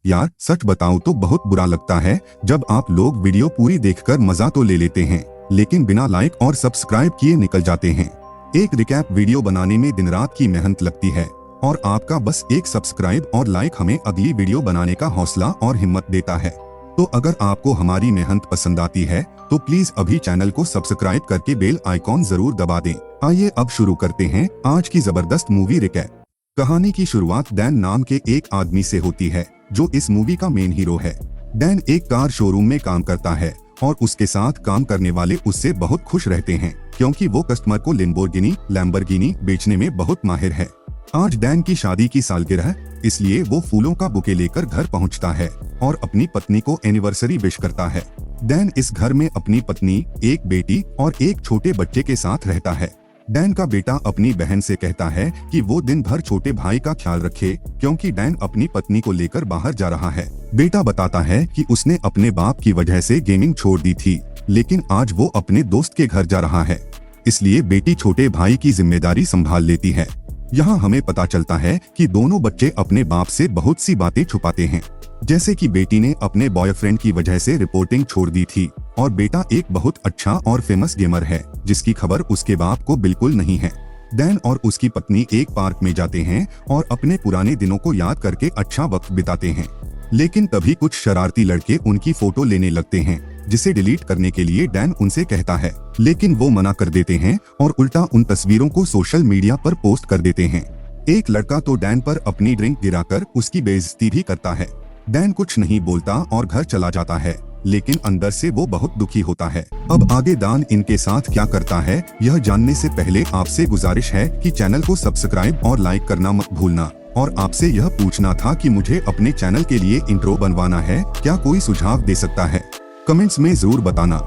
यार सच बताऊं तो बहुत बुरा लगता है जब आप लोग वीडियो पूरी देखकर मजा तो ले लेते हैं लेकिन बिना लाइक और सब्सक्राइब किए निकल जाते हैं। एक रिकैप वीडियो बनाने में दिन रात की मेहनत लगती है और आपका बस एक सब्सक्राइब और लाइक हमें अगली वीडियो बनाने का हौसला और हिम्मत देता है। तो अगर आपको हमारी मेहनत पसंद आती है तो प्लीज अभी चैनल को सब्सक्राइब करके बेल आइकॉन जरूर दबा दें। आइए अब शुरू करते हैं आज की जबरदस्त मूवी रिकैप। कहानी की शुरुआत डैन नाम के एक आदमी से होती है जो इस मूवी का मेन हीरो है। डैन एक कार शोरूम में काम करता है और उसके साथ काम करने वाले उससे बहुत खुश रहते हैं क्योंकि वो कस्टमर को लैम्बोर्गिनी बेचने में बहुत माहिर है। आज डैन की शादी की सालगिरह है, इसलिए वो फूलों का बुके लेकर घर पहुंचता है और अपनी पत्नी को एनिवर्सरी विश करता है। डैन इस घर में अपनी पत्नी, एक बेटी और एक छोटे बच्चे के साथ रहता है। डैन का बेटा अपनी बहन से कहता है कि वो दिन भर छोटे भाई का ख्याल रखे क्योंकि डैन अपनी पत्नी को लेकर बाहर जा रहा है। बेटा बताता है कि उसने अपने बाप की वजह से गेमिंग छोड़ दी थी लेकिन आज वो अपने दोस्त के घर जा रहा है, इसलिए बेटी छोटे भाई की जिम्मेदारी संभाल लेती है। यहाँ हमें पता चलता है कि दोनों बच्चे अपने बाप से बहुत सी बातें छुपाते हैं, जैसे कि बेटी ने अपने बॉयफ्रेंड की वजह से रिपोर्टिंग छोड़ दी थी और बेटा एक बहुत अच्छा और फेमस गेमर है जिसकी खबर उसके बाप को बिल्कुल नहीं है। डैन और उसकी पत्नी एक पार्क में जाते हैं और अपने पुराने दिनों को याद करके अच्छा वक्त बिताते हैं, लेकिन तभी कुछ शरारती लड़के उनकी फोटो लेने लगते हैं जिसे डिलीट करने के लिए डैन उनसे कहता है, लेकिन वो मना कर देते हैं और उल्टा उन तस्वीरों को सोशल मीडिया पर पोस्ट कर देते हैं। एक लड़का तो डैन पर अपनी ड्रिंक गिराकर उसकी बेइज्जती भी करता है। डैन कुछ नहीं बोलता और घर चला जाता है, लेकिन अंदर से वो बहुत दुखी होता है। अब आगे डैन इनके साथ क्या करता है यह जानने से पहले आपसे गुजारिश है कि चैनल को सब्सक्राइब और लाइक करना मत भूलना। और आपसे यह पूछना था कि मुझे अपने चैनल के लिए इंट्रो बनवाना है, क्या कोई सुझाव दे सकता है? कमेंट्स में जरूर बताना।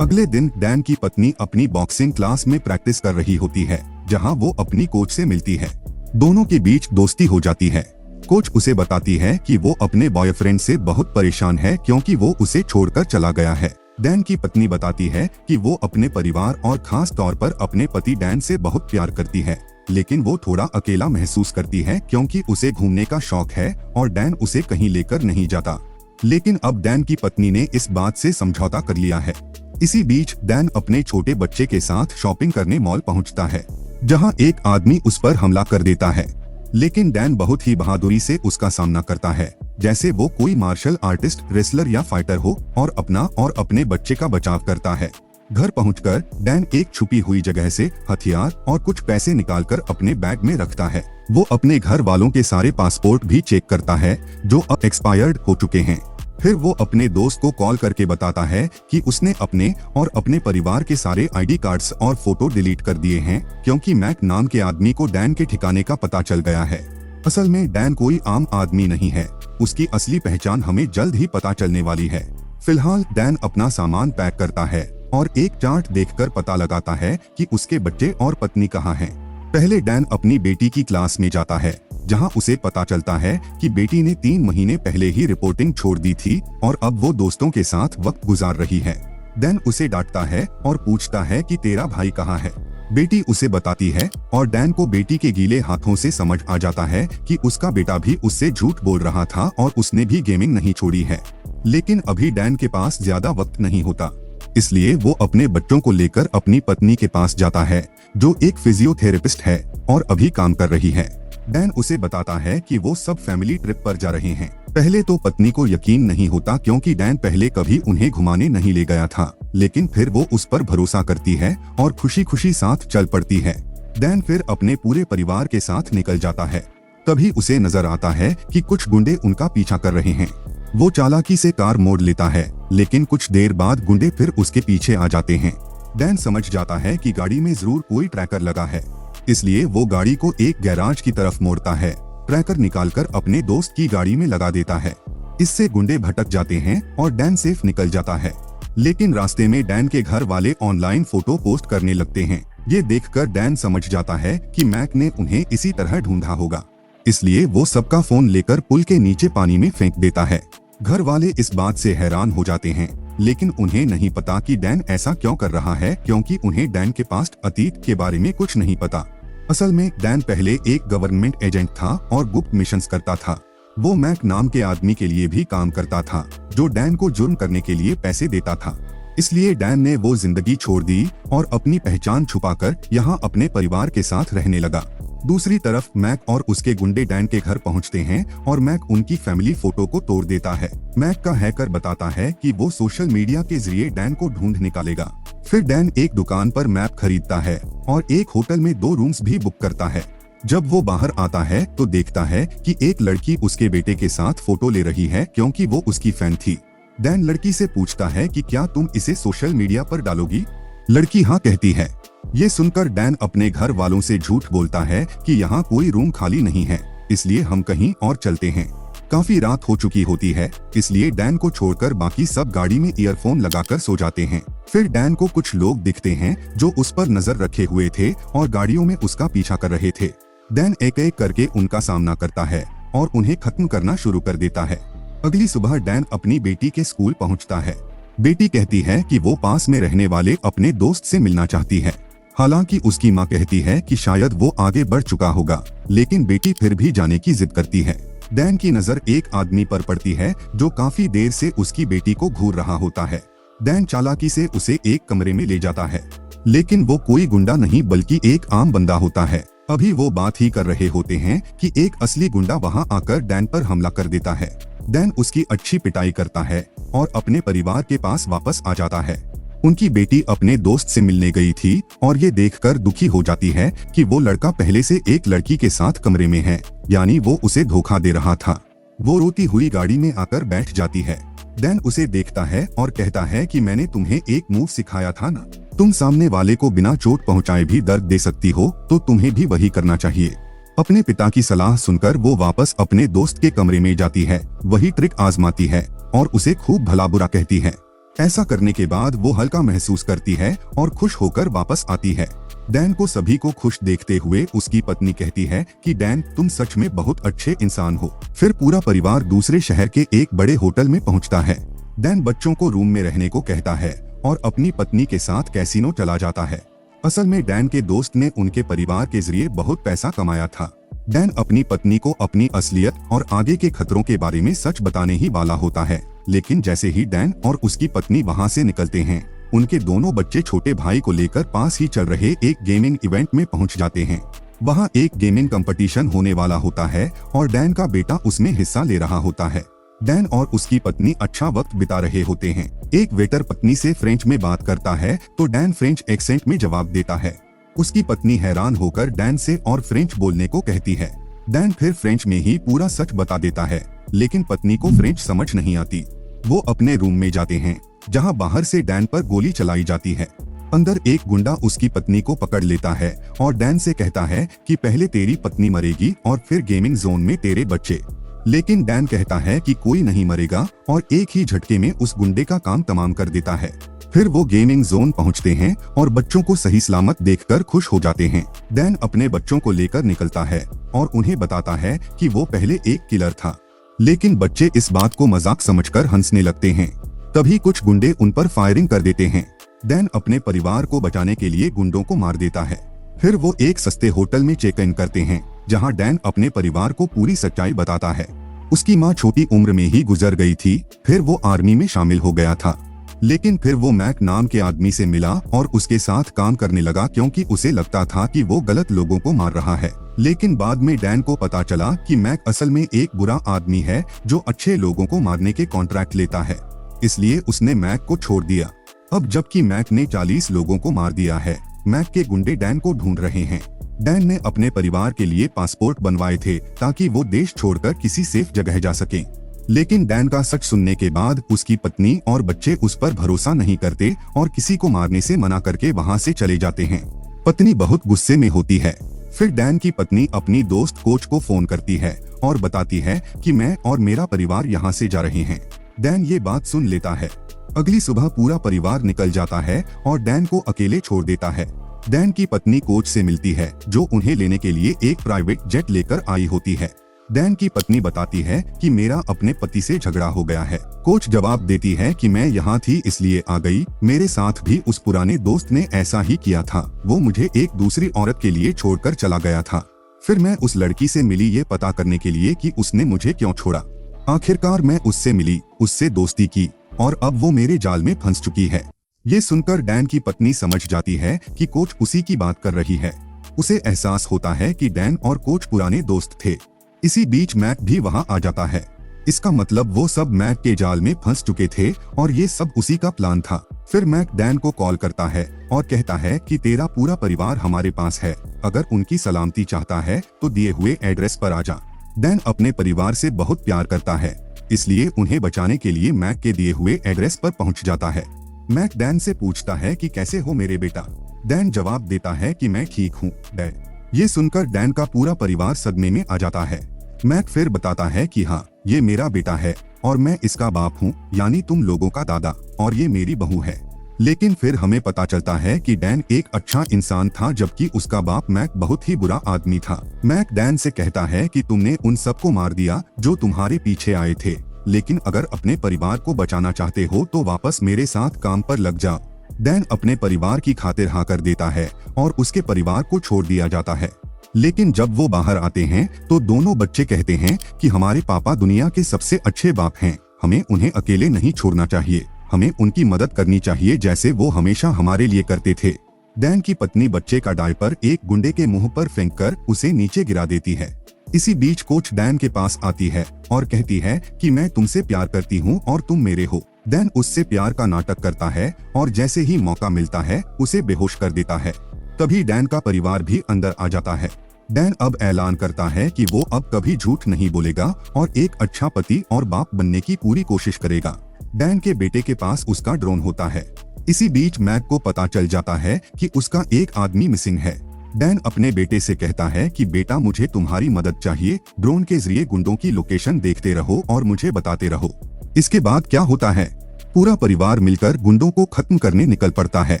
अगले दिन डैन की पत्नी अपनी बॉक्सिंग क्लास में प्रैक्टिस कर रही होती है जहां वो अपनी कोच से मिलती है। दोनों के बीच दोस्ती हो जाती है। कोच उसे बताती है कि वो अपने बॉयफ्रेंड से बहुत परेशान है क्योंकि वो उसे छोड़कर चला गया है। डैन की पत्नी बताती है कि वो अपने परिवार और खास तौर पर अपने पति डैन से बहुत प्यार करती है, लेकिन वो थोड़ा अकेला महसूस करती है क्योंकि उसे घूमने का शौक है और डैन उसे कहीं लेकर नहीं जाता। लेकिन अब डैन की पत्नी ने इस बात से समझौता कर लिया है। इसी बीच डैन अपने छोटे बच्चे के साथ शॉपिंग करने मॉल पहुंचता है जहां एक आदमी उस पर हमला कर देता है, लेकिन डैन बहुत ही बहादुरी से उसका सामना करता है जैसे वो कोई मार्शल आर्टिस्ट, रेसलर या फाइटर हो और अपना और अपने बच्चे का बचाव करता है। घर पहुंचकर डैन एक छुपी हुई जगह से हथियार और कुछ पैसे निकालकर अपने बैग में रखता है। वो अपने घर वालों के सारे पासपोर्ट भी चेक करता है जो अब एक्सपायर्ड हो चुके हैं। फिर वो अपने दोस्त को कॉल करके बताता है कि उसने अपने और अपने परिवार के सारे आईडी कार्ड्स और फोटो डिलीट कर दिए हैं क्योंकि मैक नाम के आदमी को डैन के ठिकाने का पता चल गया है। असल में डैन कोई आम आदमी नहीं है, उसकी असली पहचान हमें जल्द ही पता चलने वाली है। फिलहाल डैन अपना सामान पैक करता है और एक चार्ट देखकर पता लगाता है कि उसके बच्चे और पत्नी कहाँ हैं। पहले डैन अपनी बेटी की क्लास में जाता है जहां उसे पता चलता है कि बेटी ने 3 महीने पहले ही रिपोर्टिंग छोड़ दी थी और अब वो दोस्तों के साथ वक्त गुजार रही है। डैन उसे डांटता है और पूछता है कि तेरा भाई कहाँ है। बेटी उसे बताती है और डैन को बेटी के गीले हाथों से समझ आ जाता है कि उसका बेटा भी उससे झूठ बोल रहा था और उसने भी गेमिंग नहीं छोड़ी है। लेकिन अभी डैन के पास ज्यादा वक्त नहीं होता, इसलिए वो अपने बच्चों को लेकर अपनी पत्नी के पास जाता है जो एक फिजियोथेरेपिस्ट है और अभी काम कर रही है। डैन उसे बताता है कि वो सब फैमिली ट्रिप पर जा रहे हैं। पहले तो पत्नी को यकीन नहीं होता क्योंकि डैन पहले कभी उन्हें घुमाने नहीं ले गया था, लेकिन फिर वो उस पर भरोसा करती है और खुशी खुशी साथ चल पड़ती है। डैन फिर अपने पूरे परिवार के साथ निकल जाता है। तभी उसे नजर आता है कि कुछ गुंडे उनका पीछा कर रहे हैं। वो चालाकी से कार मोड़ लेता है, लेकिन कुछ देर बाद गुंडे फिर उसके पीछे आ जाते हैं। डैन समझ जाता है कि गाड़ी में जरूर कोई ट्रैकर लगा है, इसलिए वो गाड़ी को एक गैराज की तरफ मोड़ता है। ट्रैकर निकालकर अपने दोस्त की गाड़ी में लगा देता है। इससे गुंडे भटक जाते हैं और डैन सेफ निकल जाता है। लेकिन रास्ते में डैन के घर वाले ऑनलाइन फोटो पोस्ट करने लगते हैं। ये देखकर डैन समझ जाता है कि मैक ने उन्हें इसी तरह ढूंढा होगा, इसलिए वो सबका फोन लेकर पुल के नीचे पानी में फेंक देता है। घर वाले इस बात से हैरान हो जाते हैं, लेकिन उन्हें नहीं पता कि डैन ऐसा क्यों कर रहा है क्योंकि उन्हें डैन के पास्ट अतीत के बारे में कुछ नहीं पता। असल में डैन पहले एक गवर्नमेंट एजेंट था और गुप्त मिशंस करता था। वो मैक नाम के आदमी के लिए भी काम करता था, जो डैन को जुर्म करने के लिए पैसे देता था। इसलिए डैन ने वो जिंदगी छोड़ दी और अपनी पहचान छुपाकर यहाँ अपने परिवार के साथ रहने लगा। दूसरी तरफ मैक और उसके गुंडे डैन के घर पहुंचते हैं और मैक उनकी फैमिली फोटो को तोड़ देता है। मैक का हैकर बताता है कि वो सोशल मीडिया के जरिए डैन को ढूंढ निकालेगा। फिर डैन एक दुकान पर मैप खरीदता है और एक होटल में 2 रूम्स भी बुक करता है। जब वो बाहर आता है तो देखता है कि एक लड़की उसके बेटे के साथ फोटो ले रही है क्योंकि वो उसकी फैन थी। डैन लड़की से पूछता है कि क्या तुम इसे सोशल मीडिया पर डालोगी? लड़की हाँ कहती है। ये सुनकर डैन अपने घर वालों से झूठ बोलता है कि यहाँ कोई रूम खाली नहीं है, इसलिए हम कहीं और चलते हैं। काफी रात हो चुकी होती है, इसलिए डैन को छोड़कर बाकी सब गाड़ी में ईयरफोन लगाकर सो जाते हैं। फिर डैन को कुछ लोग दिखते हैं जो उस पर नजर रखे हुए थे और गाड़ियों में उसका पीछा कर रहे थे। डैन एक एक करके उनका सामना करता है और उन्हें खत्म करना शुरू कर देता है। अगली सुबह डैन अपनी बेटी के स्कूल पहुंचता है। बेटी कहती है कि वो पास में रहने वाले अपने दोस्त से मिलना चाहती है। हालांकि उसकी माँ कहती है कि शायद वो आगे बढ़ चुका होगा, लेकिन बेटी फिर भी जाने की जिद करती है। डैन की नजर एक आदमी पर पड़ती है जो काफी देर से उसकी बेटी को घूर रहा होता है। डैन चालाकी से उसे एक कमरे में ले जाता है, लेकिन वो कोई गुंडा नहीं बल्कि एक आम बंदा होता है। अभी वो बात ही कर रहे होते हैं कि एक असली गुंडा वहां आकर डैन पर हमला कर देता है। डैन उसकी अच्छी पिटाई करता है और अपने परिवार के पास वापस आ जाता है। उनकी बेटी अपने दोस्त से मिलने गई थी और ये देखकर दुखी हो जाती है कि वो लड़का पहले से एक लड़की के साथ कमरे में है, यानी वो उसे धोखा दे रहा था। वो रोती हुई गाड़ी में आकर बैठ जाती है। डैन उसे देखता है और कहता है कि मैंने तुम्हें एक मूव सिखाया था ना, तुम सामने वाले को बिना चोट पहुंचाए भी दर्द दे सकती हो, तो तुम्हें भी वही करना चाहिए। अपने पिता की सलाह सुनकर वो वापस अपने दोस्त के कमरे में जाती है, वही ट्रिक आजमाती है और उसे खूब भला बुरा कहती है। ऐसा करने के बाद वो हल्का महसूस करती है और खुश होकर वापस आती है। डैन को सभी को खुश देखते हुए उसकी पत्नी कहती है कि डैन तुम सच में बहुत अच्छे इंसान हो। फिर पूरा परिवार दूसरे शहर के एक बड़े होटल में पहुंचता है। डैन बच्चों को रूम में रहने को कहता है और अपनी पत्नी के साथ कैसीनो चला जाता है। असल में डैन के दोस्त ने उनके परिवार के जरिए बहुत पैसा कमाया था। डैन अपनी पत्नी को अपनी असलियत और आगे के खतरों के बारे में सच बताने ही वाला होता है, लेकिन जैसे ही डैन और उसकी पत्नी वहां से निकलते हैं, उनके दोनों बच्चे छोटे भाई को लेकर पास ही चल रहे एक गेमिंग इवेंट में पहुंच जाते हैं। वहां एक गेमिंग कंपटीशन होने वाला होता है और डैन का बेटा उसमें हिस्सा ले रहा होता है। डैन और उसकी पत्नी अच्छा वक्त बिता रहे होते हैं। एक वेटर पत्नी से फ्रेंच में बात करता है तो डैन फ्रेंच एक्सेंट में जवाब देता है। उसकी पत्नी हैरान होकर डैन से और फ्रेंच बोलने को कहती है। डैन फिर फ्रेंच में ही पूरा सच बता देता है, लेकिन पत्नी को फ्रेंच समझ नहीं आती। वो अपने रूम में जाते हैं, जहां बाहर से डैन पर गोली चलाई जाती है। अंदर एक गुंडा उसकी पत्नी को पकड़ लेता है और डैन से कहता है कि पहले तेरी पत्नी मरेगी और फिर गेमिंग जोन में तेरे बच्चे। लेकिन डैन कहता है कि कोई नहीं मरेगा और एक ही झटके में उस गुंडे का काम तमाम कर देता है। फिर वो गेमिंग जोन पहुंचते हैं और बच्चों को सही सलामत देखकर खुश हो जाते हैं। डैन अपने बच्चों को लेकर निकलता है और उन्हें बताता है कि वो पहले एक किलर था, लेकिन बच्चे इस बात को मजाक समझकर हंसने लगते हैं। तभी कुछ गुंडे उन पर फायरिंग कर देते हैं। डैन अपने परिवार को बचाने के लिए गुंडों को मार देता है। फिर वो एक सस्ते होटल में चेक इन करते हैं, जहां डैन अपने परिवार को पूरी सच्चाई बताता है। उसकी माँ छोटी उम्र में ही गुजर गई थी, फिर वो आर्मी में शामिल हो गया था, लेकिन फिर वो मैक नाम के आदमी से मिला और उसके साथ काम करने लगा क्योंकि उसे लगता था कि वो गलत लोगों को मार रहा है। लेकिन बाद में डैन को पता चला कि मैक असल में एक बुरा आदमी है जो अच्छे लोगों को मारने के कॉन्ट्रैक्ट लेता है, इसलिए उसने मैक को छोड़ दिया। अब जबकि मैक ने 40 लोगों को मार दिया है, मैक के गुंडे डैन को ढूंढ रहे हैं। डैन ने अपने परिवार के लिए पासपोर्ट बनवाए थे ताकि वो देश छोड़कर किसी सेफ जगह जा सकें। लेकिन डैन का सच सुनने के बाद उसकी पत्नी और बच्चे उस पर भरोसा नहीं करते और किसी को मारने से मना करके वहां से चले जाते हैं। पत्नी बहुत गुस्से में होती है। फिर डैन की पत्नी अपनी दोस्त कोच को फोन करती है और बताती है कि मैं और मेरा परिवार यहाँ से जा रहे हैं। डैन ये बात सुन लेता है। अगली सुबह पूरा परिवार निकल जाता है और डैन को अकेले छोड़ देता है। डैन की पत्नी कोच से मिलती है जो उन्हें लेने के लिए एक प्राइवेट जेट लेकर आई होती है। डैन की पत्नी बताती है कि मेरा अपने पति से झगड़ा हो गया है। कोच जवाब देती है कि मैं यहाँ थी इसलिए आ गई, मेरे साथ भी उस पुराने दोस्त ने ऐसा ही किया था, वो मुझे एक दूसरी औरत के लिए छोड़कर चला गया था। फिर मैं उस लड़की से मिली ये पता करने के लिए कि उसने मुझे क्यों छोड़ा। आखिरकार मैं उससे मिली, उससे दोस्ती की और अब वो मेरे जाल में फंस चुकी है। ये सुनकर डैन की पत्नी समझ जाती है कि कोच उसी की बात कर रही है। उसे एहसास होता है कि डैन और कोच पुराने दोस्त थे। इसी बीच मैक भी वहां आ जाता है। इसका मतलब वो सब मैक के जाल में फंस चुके थे और ये सब उसी का प्लान था। फिर मैक डैन को कॉल करता है और कहता है कि तेरा पूरा परिवार हमारे पास है, अगर उनकी सलामती चाहता है तो दिए हुए एड्रेस पर आ जा। डैन अपने परिवार से बहुत प्यार करता है, इसलिए उन्हें बचाने के लिए मैक के दिए हुए एड्रेस पर पहुंच जाता है। मैक डैन से पूछता है कि कैसे हो मेरे बेटा। डैन जवाब देता है कि मैं ठीक हूँ डैड। ये सुनकर डैन का पूरा परिवार सदमे में आ जाता है। मैक फिर बताता है कि हाँ, ये मेरा बेटा है और मैं इसका बाप हूँ, यानी तुम लोगों का दादा, और ये मेरी बहू है। लेकिन फिर हमें पता चलता है कि डैन एक अच्छा इंसान था, जबकि उसका बाप मैक बहुत ही बुरा आदमी था। मैक डैन से कहता है कि तुमने उन सबको मार दिया जो तुम्हारे पीछे आए थे, लेकिन अगर अपने परिवार को बचाना चाहते हो तो वापस मेरे साथ काम पर लग जाओ। डैन अपने परिवार की खातिर हाँ कर देता है और उसके परिवार को छोड़ दिया जाता है। लेकिन जब वो बाहर आते हैं तो दोनों बच्चे कहते हैं कि हमारे पापा दुनिया के सबसे अच्छे बाप हैं, हमें उन्हें अकेले नहीं छोड़ना चाहिए, हमें उनकी मदद करनी चाहिए जैसे वो हमेशा हमारे लिए करते थे। डैन की पत्नी बच्चे का डायपर एक गुंडे के मुंह पर फेंककर उसे नीचे गिरा देती है। इसी बीच कोच डैन के पास आती है और कहती है कि मैं तुमसे प्यार करती हूँ और तुम मेरे हो। डैन उससे प्यार का नाटक करता है और जैसे ही मौका मिलता है उसे बेहोश कर देता है। तभी डैन का परिवार भी अंदर आ जाता है। डैन अब ऐलान करता है कि वो अब कभी झूठ नहीं बोलेगा और एक अच्छा पति और बाप बनने की पूरी कोशिश करेगा। डैन के बेटे के पास उसका ड्रोन होता है। इसी बीच मैक को पता चल जाता है कि उसका एक आदमी मिसिंग है। डैन अपने बेटे से कहता है कि बेटा, मुझे तुम्हारी मदद चाहिए, ड्रोन के जरिए गुंडों की लोकेशन देखते रहो और मुझे बताते रहो। इसके बाद क्या होता है, पूरा परिवार मिलकर गुंडों को खत्म करने निकल पड़ता है।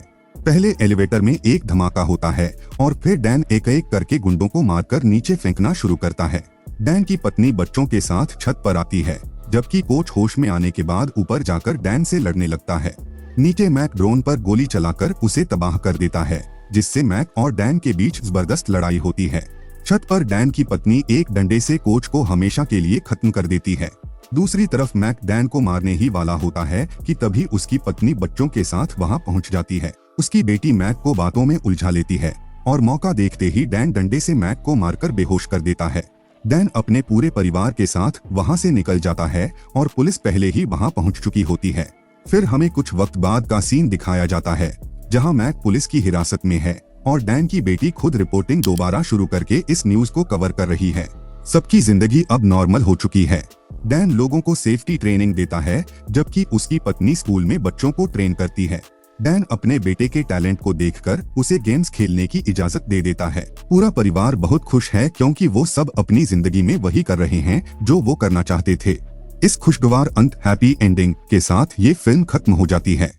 पहले एलिवेटर में एक धमाका होता है और फिर डैन एक एक करके गुंडों को मारकर नीचे फेंकना शुरू करता है। डैन की पत्नी बच्चों के साथ छत पर आती है, जबकि कोच होश में आने के बाद ऊपर जाकर डैन से लड़ने लगता है। नीचे मैक ड्रोन पर गोली चलाकर उसे तबाह कर देता है, जिससे मैक और डैन के बीच जबरदस्त लड़ाई होती है। छत पर डैन की पत्नी एक डंडे से कोच को हमेशा के लिए खत्म कर देती है। दूसरी तरफ मैक डैन को मारने ही वाला होता है कि तभी उसकी पत्नी बच्चों के साथ वहां पहुंच जाती है। उसकी बेटी मैक को बातों में उलझा लेती है और मौका देखते ही डैन डंडे से मैक को मारकर बेहोश कर देता है। डैन अपने पूरे परिवार के साथ वहां से निकल जाता है और पुलिस पहले ही वहां पहुंच चुकी होती है। फिर हमें कुछ वक्त बाद का सीन दिखाया जाता है, जहां मैक पुलिस की हिरासत में है और डैन की बेटी खुद रिपोर्टिंग दोबारा शुरू करके इस न्यूज को कवर कर रही है। सबकी जिंदगी अब नॉर्मल हो चुकी है। डैन लोगों को सेफ्टी ट्रेनिंग देता है, जबकि उसकी पत्नी स्कूल में बच्चों को ट्रेन करती है। डैन अपने बेटे के टैलेंट को देखकर उसे गेम्स खेलने की इजाजत दे देता है। पूरा परिवार बहुत खुश है क्योंकि वो सब अपनी जिंदगी में वही कर रहे हैं जो वो करना चाहते थे। इस खुशगवार अंत हैप्पी एंडिंग के साथ ये फिल्म खत्म हो जाती है।